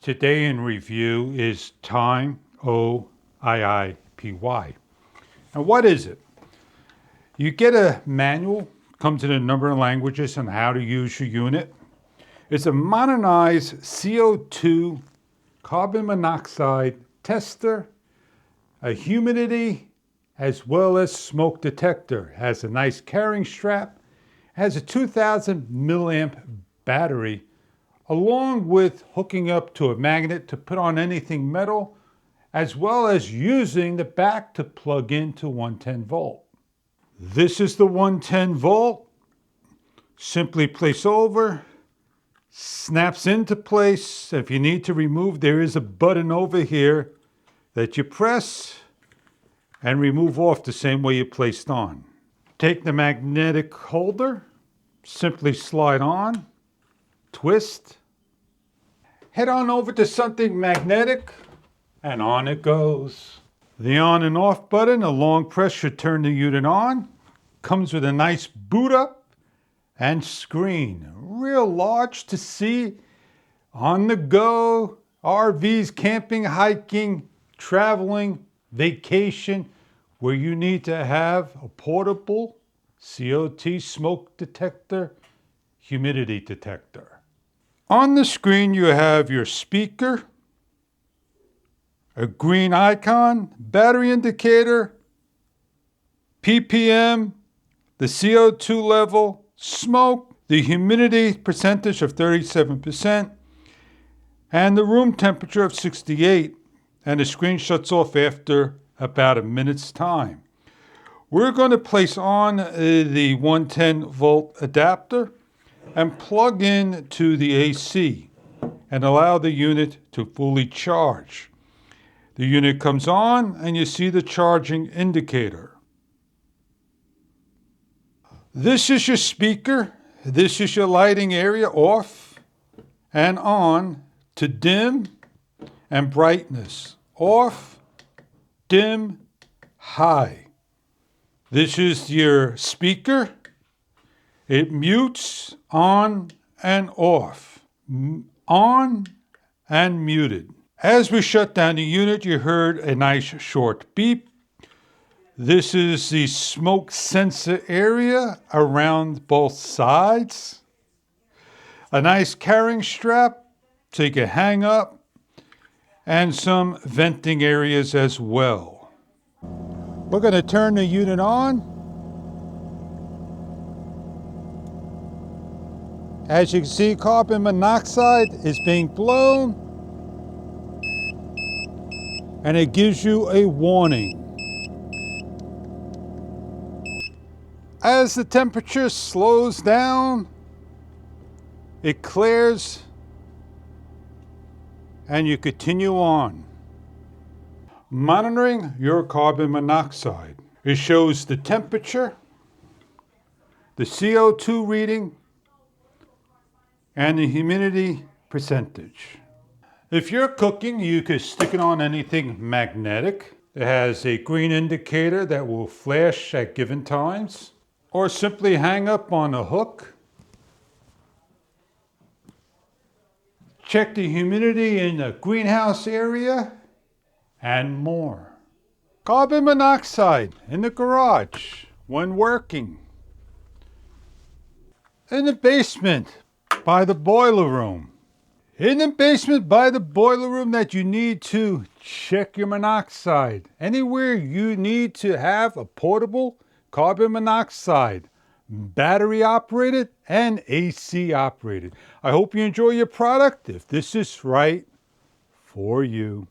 Today in review is Time, OIIPY. And what is it? You get a manual, comes in a number of languages on how to use your unit. It's a modernized CO2 carbon monoxide tester, a humidity, as well as smoke detector. It has a nice carrying strap, has a 2000 milliamp battery, along with hooking up to a magnet to put on anything metal, as well as using the back to plug into 110 volt. This is the 110 volt. Simply place over, snaps into place. If you need to remove, there is a button over here that you press and remove off the same way you placed on. Take the magnetic holder, simply slide on, twist, head on over to something magnetic, and on it goes. The on and off button, a long press should turn the unit on. Comes with a nice boot up and screen. Real large to see on the go, RVs, camping, hiking, traveling, vacation, where you need to have a portable CO2 smoke detector, humidity detector. On the screen you have your speaker, a green icon, battery indicator, ppm, the CO2 level, smoke, the humidity percentage of 37%, and the room temperature of 68, and the screen shuts off after about a minute's time. We're going to place on the 110 volt adapter and plug in to the AC and allow the unit to fully charge. The unit comes on and you see the charging indicator. This is your speaker. This is your lighting area, off and on to dim and brightness. Off, dim, high. This is your speaker. It mutes on and off. On and muted. As we shut down the unit, you heard a nice short beep. This is the smoke sensor area around both sides. A nice carrying strap so you can hang up, and some venting areas as well. We're going to turn the unit on. As you can see, carbon monoxide is being blown, and it gives you a warning. As the temperature slows down, it clears, and you continue on. Monitoring your carbon monoxide. It shows the temperature, the CO2 reading, and the humidity percentage. If you're cooking, you could stick it on anything magnetic. It has a green indicator that will flash at given times, or simply hang up on a hook. Check the humidity in the greenhouse area, and more. Carbon monoxide in the garage when working. In the basement by the boiler room. In the basement by the boiler room that you need to check your monoxide. Anywhere you need to have a portable carbon monoxide, battery operated and AC operated. I hope you enjoy your product if this is right for you.